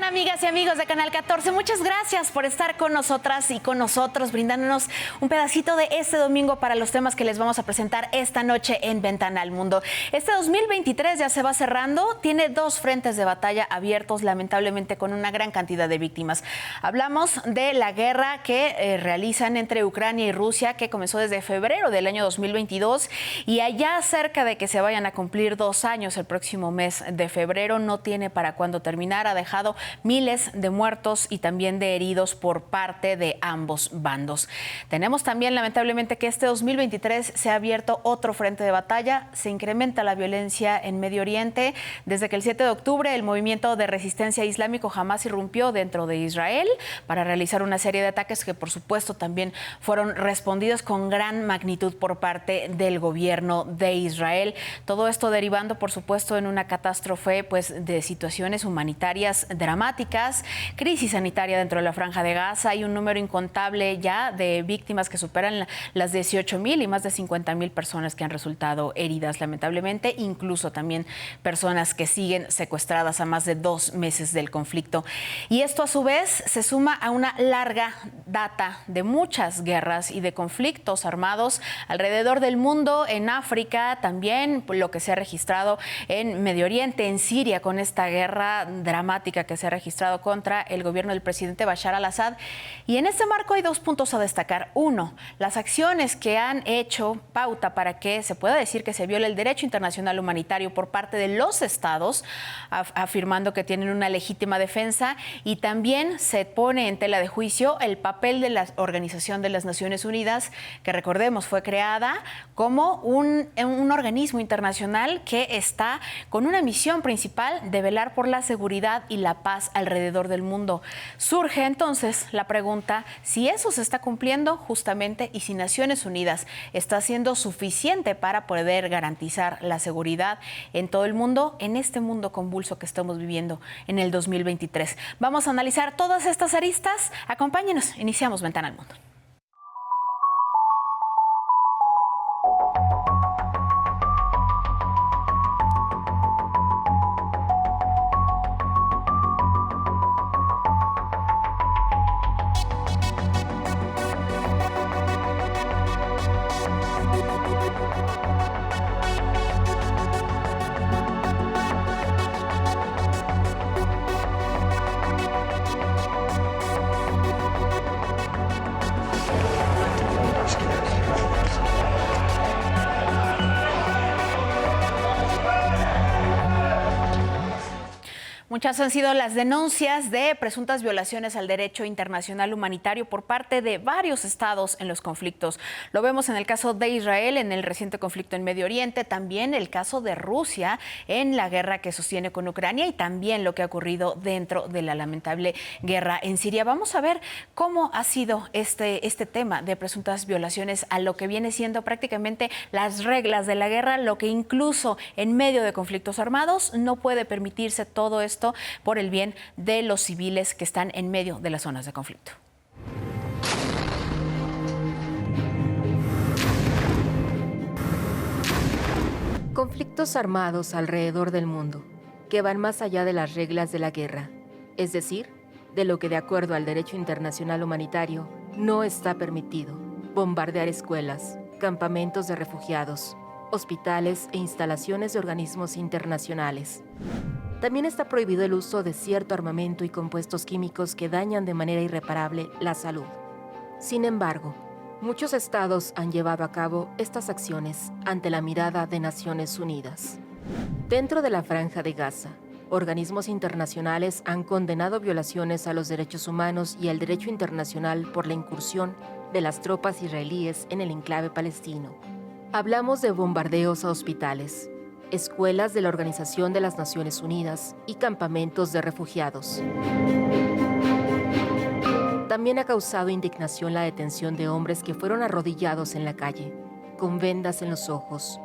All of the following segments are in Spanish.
amigas y amigos de Canal 14? Muchas gracias por estar con nosotras y con nosotros, brindándonos un pedacito de este domingo para los temas que les vamos a presentar esta noche en Ventana al Mundo. Este 2023 ya se va cerrando, tiene dos frentes de batalla abiertos, lamentablemente con una gran cantidad de víctimas. Hablamos de la guerra que realizan entre Ucrania y Rusia, que comenzó desde febrero del año 2022 y allá cerca de que se vayan a cumplir 2 años el próximo mes de febrero, no tiene para cuándo terminar, ha dejado miles de muertos y también de heridos por parte de ambos bandos. Tenemos también, lamentablemente, que este 2023 se ha abierto otro frente de batalla. Se incrementa la violencia en Medio Oriente. Desde que el 7 de octubre el movimiento de resistencia islámico Hamás irrumpió dentro de Israel para realizar una serie de ataques que, por supuesto, también fueron respondidos con gran magnitud por parte del gobierno de Israel. Todo esto derivando, por supuesto, en una catástrofe de situaciones humanitarias dramáticas, crisis sanitaria dentro de la Franja de Gaza y un número incontable ya de víctimas que superan las 18,000 y más de 50,000 personas que han resultado heridas, lamentablemente, incluso también personas que siguen secuestradas a más de 2 meses del conflicto. Y esto, a su vez, se suma a una larga data de muchas guerras y de conflictos armados alrededor del mundo, en África, también lo que se ha registrado en Medio Oriente, en Siria, con esta guerra dramática que se ha registrado contra el gobierno del presidente Bashar al-Assad. Y en este marco hay 2 puntos a destacar. Uno, las acciones que han hecho pauta para que se pueda decir que se viole el derecho internacional humanitario por parte de los estados, afirmando que tienen una legítima defensa, y también se pone en tela de juicio el papel de la Organización de las Naciones Unidas, que recordemos fue creada como un organismo internacional que está con una misión principal de velar por la seguridad y la paz alrededor del mundo. Surge entonces la pregunta si eso se está cumpliendo justamente y si Naciones Unidas está haciendo suficiente para poder garantizar la seguridad en todo el mundo, en este mundo convulso que estamos viviendo en el 2023. Vamos a analizar todas estas aristas. Acompáñenos, iniciamos Ventana al Mundo. Muchas han sido las denuncias de presuntas violaciones al derecho internacional humanitario por parte de varios estados en los conflictos. Lo vemos en el caso de Israel, en el reciente conflicto en Medio Oriente, también el caso de Rusia en la guerra que sostiene con Ucrania y también lo que ha ocurrido dentro de la lamentable guerra en Siria. Vamos a ver cómo ha sido este tema de presuntas violaciones a lo que viene siendo prácticamente las reglas de la guerra, lo que incluso en medio de conflictos armados no puede permitirse todo esto por el bien de los civiles que están en medio de las zonas de conflicto. Conflictos armados alrededor del mundo que van más allá de las reglas de la guerra, es decir, de lo que de acuerdo al derecho internacional humanitario no está permitido: bombardear escuelas, campamentos de refugiados, hospitales e instalaciones de organismos internacionales. También está prohibido el uso de cierto armamento y compuestos químicos que dañan de manera irreparable la salud. Sin embargo, muchos estados han llevado a cabo estas acciones ante la mirada de Naciones Unidas. Dentro de la Franja de Gaza, organismos internacionales han condenado violaciones a los derechos humanos y al derecho internacional por la incursión de las tropas israelíes en el enclave palestino. Hablamos de bombardeos a hospitales, escuelas de la Organización de las Naciones Unidas y campamentos de refugiados. También ha causado indignación la detención de hombres que fueron arrodillados en la calle, con vendas en los ojos.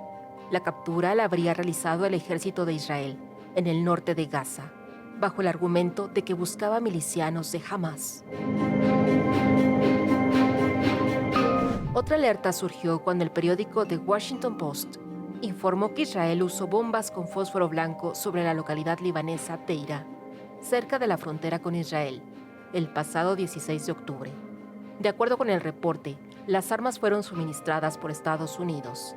La captura la habría realizado el ejército de Israel en el norte de Gaza, bajo el argumento de que buscaba milicianos de Hamás. Otra alerta surgió cuando el periódico The Washington Post informó que Israel usó bombas con fósforo blanco sobre la localidad libanesa Deira, cerca de la frontera con Israel, el pasado 16 de octubre. De acuerdo con el reporte, las armas fueron suministradas por Estados Unidos.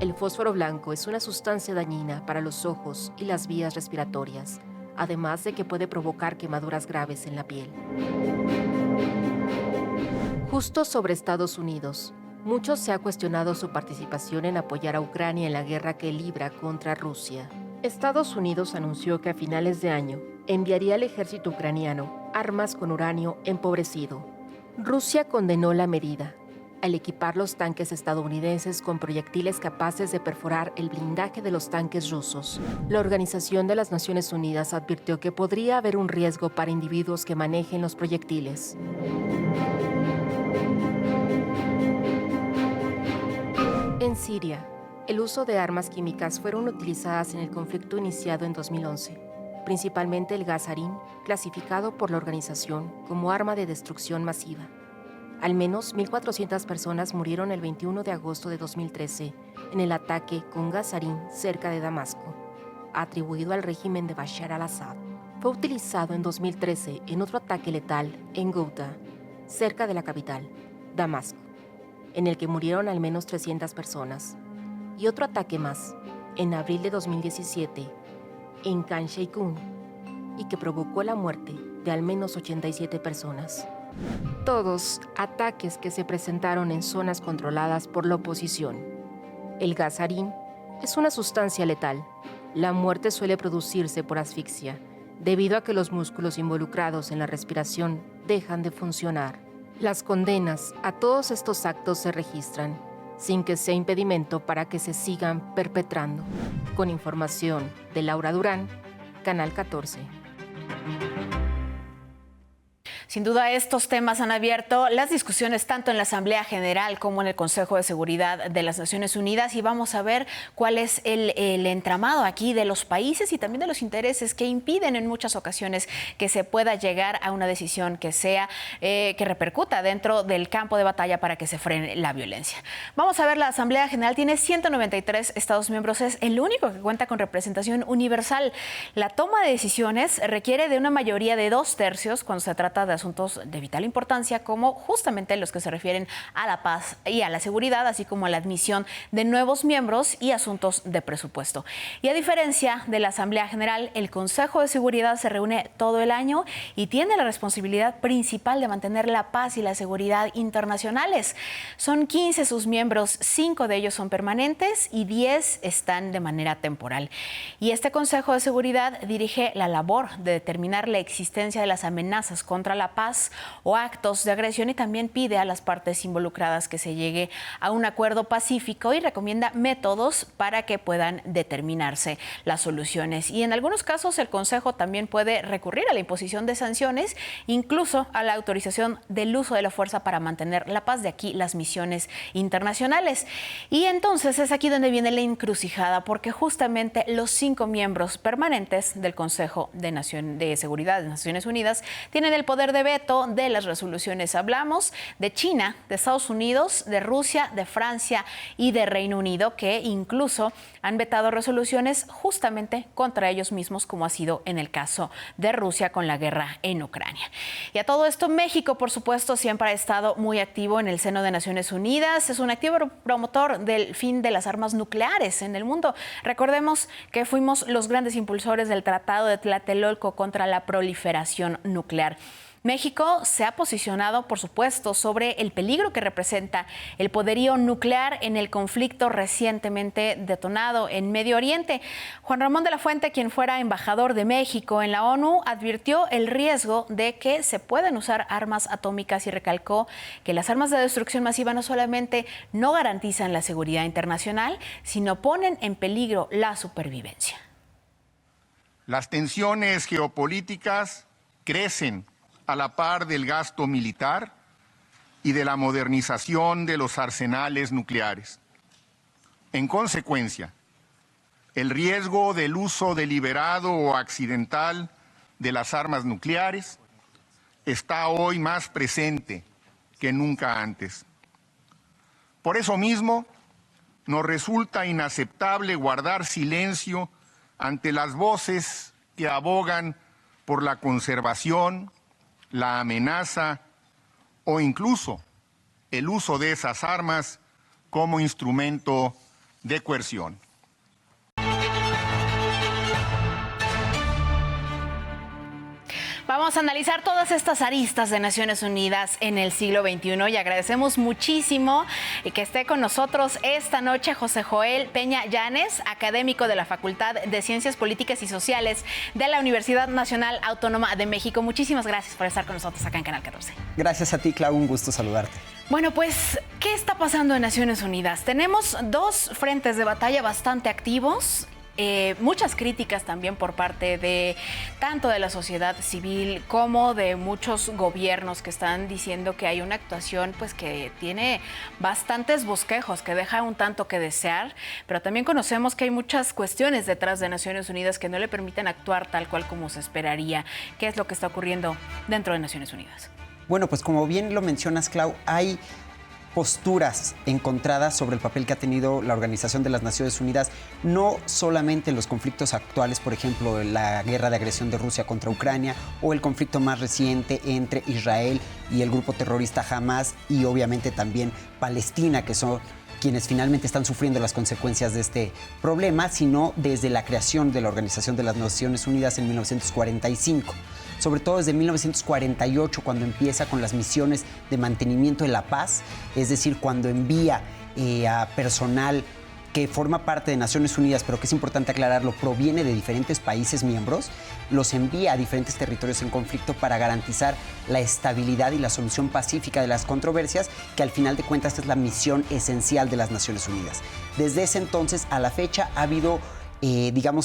El fósforo blanco es una sustancia dañina para los ojos y las vías respiratorias, además de que puede provocar quemaduras graves en la piel. Justo sobre Estados Unidos, mucho se ha cuestionado su participación en apoyar a Ucrania en la guerra que libra contra Rusia. Estados Unidos anunció que a finales de año enviaría al ejército ucraniano armas con uranio empobrecido. Rusia condenó la medida al equipar los tanques estadounidenses con proyectiles capaces de perforar el blindaje de los tanques rusos. La Organización de las Naciones Unidas advirtió que podría haber un riesgo para individuos que manejen los proyectiles. En Siria, el uso de armas químicas fueron utilizadas en el conflicto iniciado en 2011, principalmente el gas sarín, clasificado por la organización como arma de destrucción masiva. Al menos 1.400 personas murieron el 21 de agosto de 2013 en el ataque con gas sarín cerca de Damasco, atribuido al régimen de Bashar al-Assad. Fue utilizado en 2013 en otro ataque letal en Ghouta, cerca de la capital, Damasco, en el que murieron al menos 300 personas, y otro ataque más, en abril de 2017, en Khan Sheikhoun, y que provocó la muerte de al menos 87 personas. Todos ataques que se presentaron en zonas controladas por la oposición. El gas sarín es una sustancia letal. La muerte suele producirse por asfixia, debido a que los músculos involucrados en la respiración dejan de funcionar. Las condenas a todos estos actos se registran, sin que sea impedimento para que se sigan perpetrando. Con información de Laura Durán, Canal 14. Sin duda, estos temas han abierto las discusiones tanto en la Asamblea General como en el Consejo de Seguridad de las Naciones Unidas, y vamos a ver cuál es el entramado aquí de los países y también de los intereses que impiden en muchas ocasiones que se pueda llegar a una decisión que sea que repercuta dentro del campo de batalla para que se frene la violencia. Vamos a ver, la Asamblea General tiene 193 Estados miembros, es el único que cuenta con representación universal. La toma de decisiones requiere de una mayoría de 2/3 cuando se trata de asuntos de vital importancia, como justamente los que se refieren a la paz y a la seguridad, así como a la admisión de nuevos miembros y asuntos de presupuesto. Y a diferencia de la Asamblea General, el Consejo de Seguridad se reúne todo el año y tiene la responsabilidad principal de mantener la paz y la seguridad internacionales. Son 15 sus miembros, 5 de ellos son permanentes y 10 están de manera temporal. Y este Consejo de Seguridad dirige la labor de determinar la existencia de las amenazas contra la paz o actos de agresión, y también pide a las partes involucradas que se llegue a un acuerdo pacífico y recomienda métodos para que puedan determinarse las soluciones. Y en algunos casos el Consejo también puede recurrir a la imposición de sanciones, incluso a la autorización del uso de la fuerza para mantener la paz, de aquí las misiones internacionales. Y entonces es aquí donde viene la encrucijada, porque justamente los 5 miembros permanentes del Consejo de Seguridad de Naciones Unidas tienen el poder de veto de las resoluciones. Hablamos de China, de Estados Unidos, de Rusia, de Francia y de Reino Unido, que incluso han vetado resoluciones justamente contra ellos mismos, como ha sido en el caso de Rusia con la guerra en Ucrania. Y a todo esto, México, por supuesto, siempre ha estado muy activo en el seno de Naciones Unidas. Es un activo promotor del fin de las armas nucleares en el mundo. Recordemos que fuimos los grandes impulsores del Tratado de Tlatelolco contra la proliferación nuclear. México se ha posicionado, por supuesto, sobre el peligro que representa el poderío nuclear en el conflicto recientemente detonado en Medio Oriente. Juan Ramón de la Fuente, quien fuera embajador de México en la ONU, advirtió el riesgo de que se puedan usar armas atómicas y recalcó que las armas de destrucción masiva no solamente no garantizan la seguridad internacional, sino ponen en peligro la supervivencia. Las tensiones geopolíticas crecen a la par del gasto militar y de la modernización de los arsenales nucleares. En consecuencia, el riesgo del uso deliberado o accidental de las armas nucleares está hoy más presente que nunca antes. Por eso mismo, nos resulta inaceptable guardar silencio ante las voces que abogan por la conservación, la amenaza o incluso el uso de esas armas como instrumento de coerción. Vamos a analizar todas estas aristas de Naciones Unidas en el siglo XXI y agradecemos muchísimo que esté con nosotros esta noche José Joel Peña Llanes, académico de la Facultad de Ciencias Políticas y Sociales de la Universidad Nacional Autónoma de México. Muchísimas gracias por estar con nosotros acá en Canal 14. Gracias a ti, Clau, un gusto saludarte. Bueno, pues, ¿qué está pasando en Naciones Unidas? Tenemos dos frentes de batalla bastante activos. Muchas críticas también por parte de tanto de la sociedad civil como de muchos gobiernos que están diciendo que hay una actuación pues que tiene bastantes bosquejos, que deja un tanto que desear, pero también conocemos que hay muchas cuestiones detrás de Naciones Unidas que no le permiten actuar tal cual como se esperaría. ¿Qué es lo que está ocurriendo dentro de Naciones Unidas? Bueno, pues como bien lo mencionas, Clau, hay posturas encontradas sobre el papel que ha tenido la Organización de las Naciones Unidas, no solamente en los conflictos actuales, por ejemplo, la guerra de agresión de Rusia contra Ucrania o el conflicto más reciente entre Israel y el grupo terrorista Hamas y obviamente también Palestina, que son quienes finalmente están sufriendo las consecuencias de este problema, sino desde la creación de la Organización de las Naciones Unidas en 1945. Sobre todo desde 1948, cuando empieza con las misiones de mantenimiento de la paz, es decir, cuando envía a personal que forma parte de Naciones Unidas, pero que es importante aclararlo, proviene de diferentes países miembros, los envía a diferentes territorios en conflicto para garantizar la estabilidad y la solución pacífica de las controversias, que al final de cuentas es la misión esencial de las Naciones Unidas. Desde ese entonces a la fecha ha habido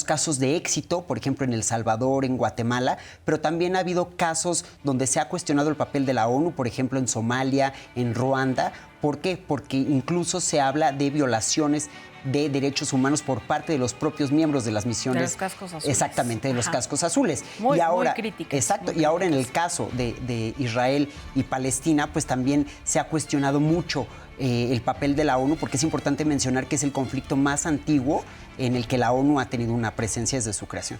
casos de éxito, por ejemplo, en El Salvador, en Guatemala, pero también ha habido casos donde se ha cuestionado el papel de la ONU, por ejemplo, en Somalia, en Ruanda. ¿Por qué? Porque incluso se habla de violaciones de derechos humanos por parte de los propios miembros de las misiones. De los cascos azules. Exactamente, de los cascos azules. Muy críticas. Exacto, y ahora en el caso de Israel y Palestina, pues también se ha cuestionado mucho el papel de la ONU, porque es importante mencionar que es el conflicto más antiguo en el que la ONU ha tenido una presencia desde su creación.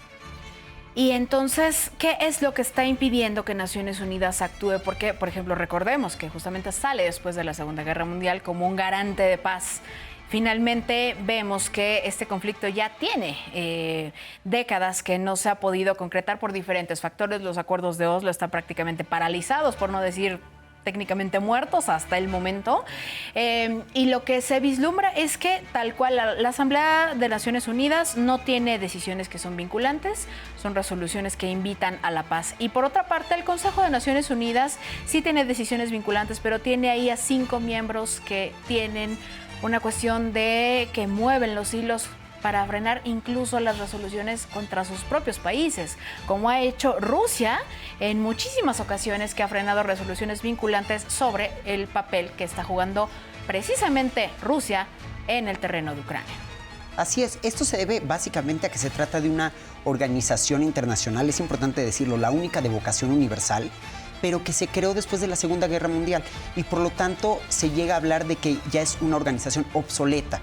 Y entonces, ¿qué es lo que está impidiendo que Naciones Unidas actúe? Porque, por ejemplo, recordemos que justamente sale después de la Segunda Guerra Mundial como un garante de paz. Finalmente vemos que este conflicto ya tiene décadas que no se ha podido concretar por diferentes factores. Los acuerdos de Oslo están prácticamente paralizados, por no decir técnicamente muertos hasta el momento. Y lo que se vislumbra es que tal cual la Asamblea de Naciones Unidas no tiene decisiones que son vinculantes, son resoluciones que invitan a la paz. Y por otra parte, el Consejo de Naciones Unidas sí tiene decisiones vinculantes, pero tiene ahí a 5 miembros que tienen una cuestión de que mueven los hilos para frenar incluso las resoluciones contra sus propios países, como ha hecho Rusia en muchísimas ocasiones, que ha frenado resoluciones vinculantes sobre el papel que está jugando precisamente Rusia en el terreno de Ucrania. Así es, esto se debe básicamente a que se trata de una organización internacional, es importante decirlo, la única de vocación universal, pero que se creó después de la Segunda Guerra Mundial y por lo tanto se llega a hablar de que ya es una organización obsoleta.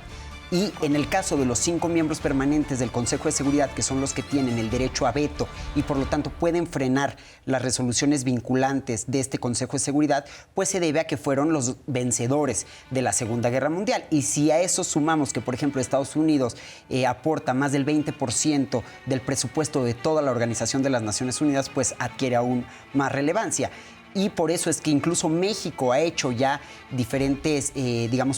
Y en el caso de los 5 miembros permanentes del Consejo de Seguridad, que son los que tienen el derecho a veto y por lo tanto pueden frenar las resoluciones vinculantes de este Consejo de Seguridad, pues se debe a que fueron los vencedores de la Segunda Guerra Mundial. Y si a eso sumamos que, por ejemplo, Estados Unidos aporta más del 20% del presupuesto de toda la Organización de las Naciones Unidas, pues adquiere aún más relevancia. Y por eso es que incluso México ha hecho ya diferentes,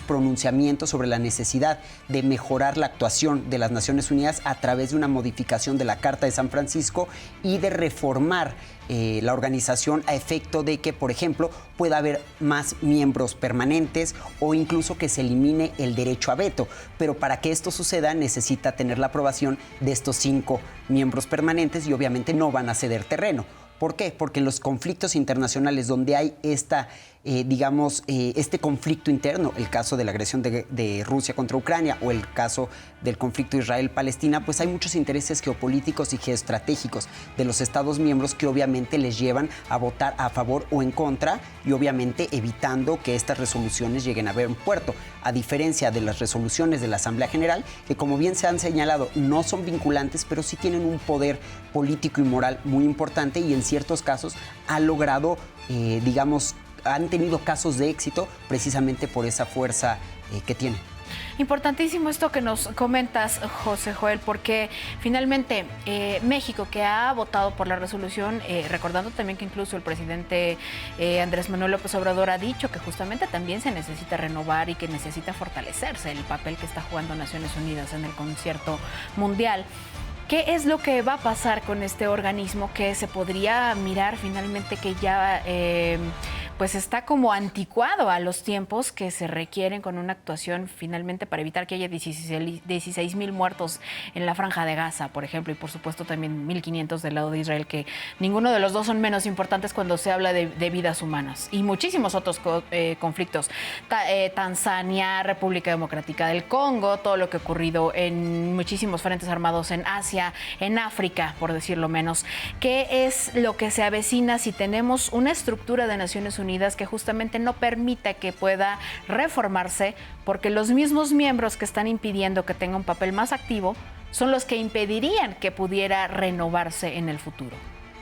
pronunciamientos sobre la necesidad de mejorar la actuación de las Naciones Unidas a través de una modificación de la Carta de San Francisco y de reformar la organización a efecto de que, por ejemplo, pueda haber más miembros permanentes o incluso que se elimine el derecho a veto. Pero para que esto suceda necesita tener la aprobación de estos 5 miembros permanentes y obviamente no van a ceder terreno. ¿Por qué? Porque los conflictos internacionales donde hay este conflicto interno, el caso de la agresión de Rusia contra Ucrania o el caso del conflicto Israel-Palestina, pues hay muchos intereses geopolíticos y geoestratégicos de los Estados miembros que obviamente les llevan a votar a favor o en contra y obviamente evitando que estas resoluciones lleguen a buen puerto, a diferencia de las resoluciones de la Asamblea General, que como bien se han señalado, no son vinculantes, pero sí tienen un poder político y moral muy importante y en ciertos casos ha logrado, han tenido casos de éxito precisamente por esa fuerza que tienen. Importantísimo esto que nos comentas, José Joel, porque finalmente México, que ha votado por la resolución, recordando también que incluso el presidente Andrés Manuel López Obrador ha dicho que justamente también se necesita renovar y que necesita fortalecerse el papel que está jugando Naciones Unidas en el concierto mundial. ¿Qué es lo que va a pasar con este organismo que se podría mirar finalmente que ya pues está como anticuado a los tiempos que se requieren con una actuación finalmente para evitar que haya 16,000 muertos en la Franja de Gaza, por ejemplo, y por supuesto también 1,500 del lado de Israel, que ninguno de los dos son menos importantes cuando se habla de vidas humanas, y muchísimos otros conflictos. Tanzania, República Democrática del Congo, todo lo que ha ocurrido en muchísimos frentes armados en Asia, en África, por decirlo menos. ¿Qué es lo que se avecina si tenemos una estructura de Naciones Unidas que justamente no permita que pueda reformarse, porque los mismos miembros que están impidiendo que tenga un papel más activo son los que impedirían que pudiera renovarse en el futuro?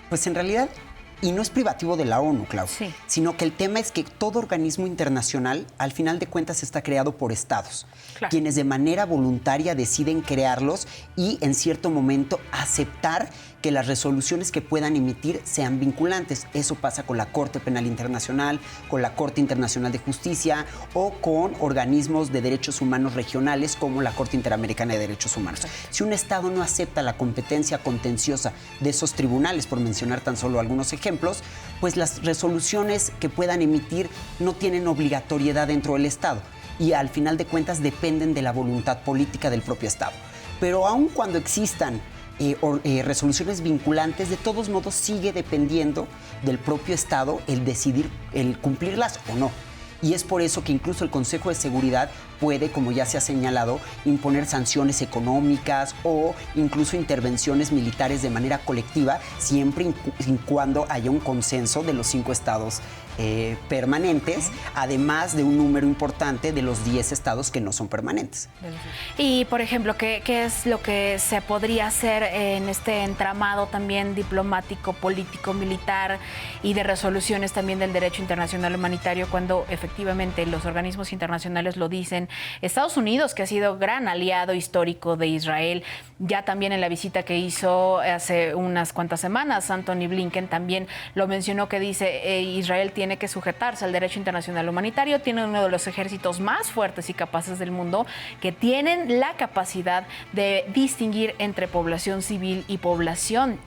Pues en realidad, y no es privativo de la ONU, Clau, sí, sino que el tema es que todo organismo internacional, al final de cuentas, está creado por estados, claro, quienes de manera voluntaria deciden crearlos y en cierto momento aceptar que las resoluciones que puedan emitir sean vinculantes. Eso pasa con la Corte Penal Internacional, con la Corte Internacional de Justicia o con organismos de derechos humanos regionales como la Corte Interamericana de Derechos Humanos. Si un Estado no acepta la competencia contenciosa de esos tribunales, por mencionar tan solo algunos ejemplos, pues las resoluciones que puedan emitir no tienen obligatoriedad dentro del Estado y al final de cuentas dependen de la voluntad política del propio Estado. Pero aun cuando existan resoluciones vinculantes, de todos modos sigue dependiendo del propio Estado el decidir, el cumplirlas o no. Y es por eso que incluso el Consejo de Seguridad puede, como ya se ha señalado, imponer sanciones económicas o incluso intervenciones militares de manera colectiva, siempre y cuando haya un consenso de los 5 estados permanentes, además de un número importante de los 10 estados que no son permanentes. Y, por ejemplo, ¿qué es lo que se podría hacer en este entramado también diplomático, político, militar y de resoluciones también del derecho internacional humanitario cuando efectivamente los organismos internacionales lo dicen? Estados Unidos, que ha sido gran aliado histórico de Israel, ya también en la visita que hizo hace unas cuantas semanas, Antony Blinken también lo mencionó, que dice Israel tiene que sujetarse al derecho internacional humanitario, tiene uno de los ejércitos más fuertes y capaces del mundo, que tienen la capacidad de distinguir entre población civil y población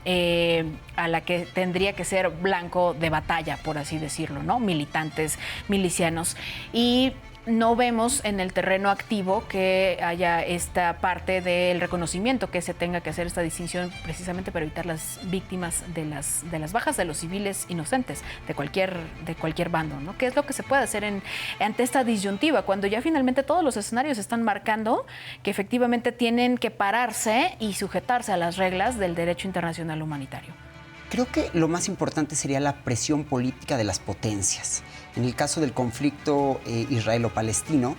a la que tendría que ser blanco de batalla, por así decirlo, ¿no? Militantes, milicianos. Y no vemos en el terreno activo que haya esta parte del reconocimiento, que se tenga que hacer esta distinción precisamente para evitar las víctimas de las bajas de los civiles inocentes de cualquier bando, ¿no? ¿Qué es lo que se puede hacer ante esta disyuntiva cuando ya finalmente todos los escenarios están marcando que efectivamente tienen que pararse y sujetarse a las reglas del derecho internacional humanitario? Creo que lo más importante sería la presión política de las potencias. En el caso del conflicto israelo-palestino,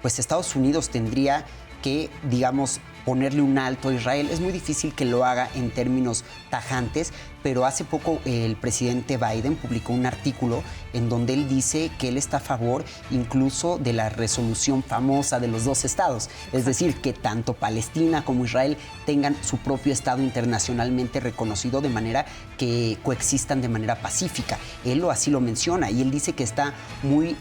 pues Estados Unidos tendría que, digamos, ponerle un alto a Israel. Es muy difícil que lo haga en términos tajantes, pero hace poco el presidente Biden publicó un artículo en donde él dice que él está a favor incluso de la resolución famosa de los 2 estados. Es decir, que tanto Palestina como Israel tengan su propio estado internacionalmente reconocido de manera que coexistan de manera pacífica. Él así lo menciona y él dice que está muy,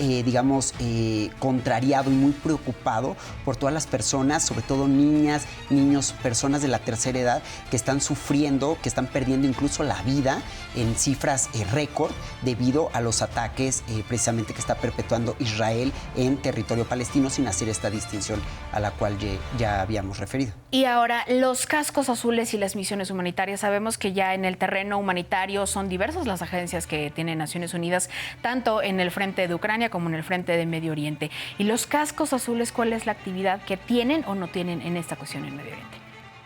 contrariado y muy preocupado por todas las personas, sobre todo niñas, niños, personas de la tercera edad que están sufriendo, que están perdiendo incluso la vida en cifras récord debido a los ataques precisamente que está perpetuando Israel en territorio palestino, sin hacer esta distinción a la cual ya habíamos referido. Y ahora, los cascos azules y las misiones humanitarias, sabemos que ya en el terreno humanitario son diversas las agencias que tiene Naciones Unidas, tanto en el frente de Ucrania como en el frente de Medio Oriente. ¿Y los cascos azules, cuál es la actividad que tienen o no tienen en esta cuestión en Medio Oriente?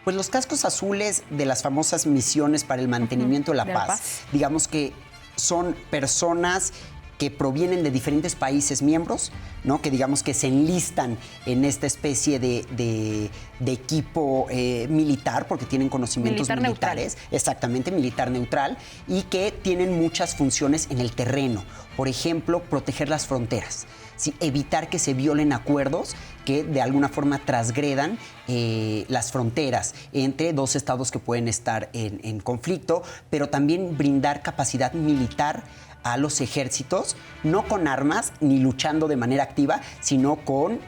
Pues los cascos azules de las famosas misiones para el mantenimiento de la paz, digamos que son personas que provienen de diferentes países miembros, ¿no? Que digamos que se enlistan en esta especie de equipo militar, porque tienen conocimientos militares, exactamente, militar neutral, y que tienen muchas funciones en el terreno. Por ejemplo, proteger las fronteras, ¿sí? Evitar que se violen acuerdos que de alguna forma transgredan las fronteras entre dos estados que pueden estar en conflicto, pero también brindar capacidad militar a los ejércitos, no con armas ni luchando de manera activa, sino con,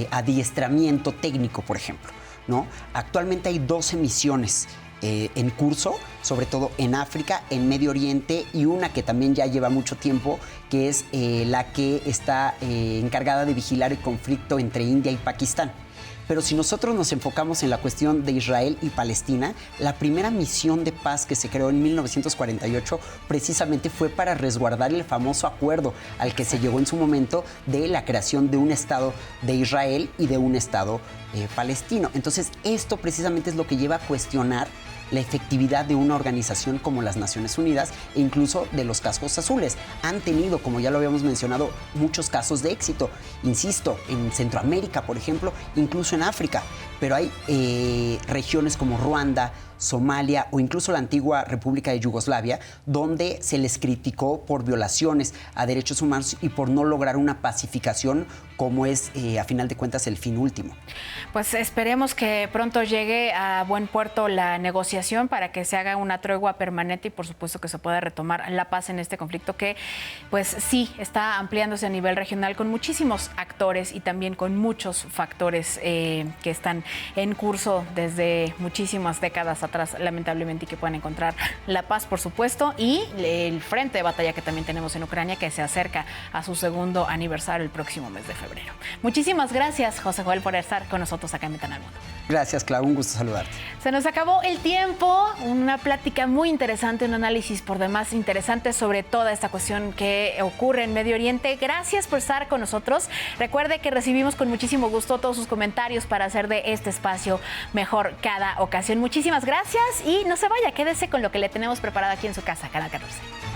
adiestramiento técnico, por ejemplo, ¿no? Actualmente hay 12 misiones en curso, sobre todo en África, en Medio Oriente, y una que también ya lleva mucho tiempo, que es la que está encargada de vigilar el conflicto entre India y Pakistán. Pero si nosotros nos enfocamos en la cuestión de Israel y Palestina, la primera misión de paz que se creó en 1948 precisamente fue para resguardar el famoso acuerdo al que se llegó en su momento de la creación de un Estado de Israel y de un Estado palestino. Entonces, esto precisamente es lo que lleva a cuestionar la efectividad de una organización como las Naciones Unidas e incluso de los cascos azules. Han tenido, como ya lo habíamos mencionado, muchos casos de éxito, insisto, en Centroamérica, por ejemplo, incluso en África, pero hay regiones como Ruanda, Somalia o incluso la antigua República de Yugoslavia, donde se les criticó por violaciones a derechos humanos y por no lograr una pacificación como es, a final de cuentas, el fin último. Pues esperemos que pronto llegue a buen puerto la negociación para que se haga una tregua permanente y, por supuesto, que se pueda retomar la paz en este conflicto que, pues sí, está ampliándose a nivel regional con muchísimos actores y también con muchos factores que están en curso desde muchísimas décadas atrás, lamentablemente, y que puedan encontrar la paz, por supuesto, y el frente de batalla que también tenemos en Ucrania, que se acerca a su segundo aniversario el próximo mes de febrero. Muchísimas gracias, José Joel, por estar con nosotros acá en Ventana al Mundo. Gracias, Clau, un gusto saludarte. Se nos acabó el tiempo, una plática muy interesante, un análisis por demás interesante sobre toda esta cuestión que ocurre en Medio Oriente. Gracias por estar con nosotros. Recuerde que recibimos con muchísimo gusto todos sus comentarios para hacer de este espacio mejor cada ocasión. Muchísimas gracias y no se vaya, quédese con lo que le tenemos preparado aquí en su casa, Canal 14.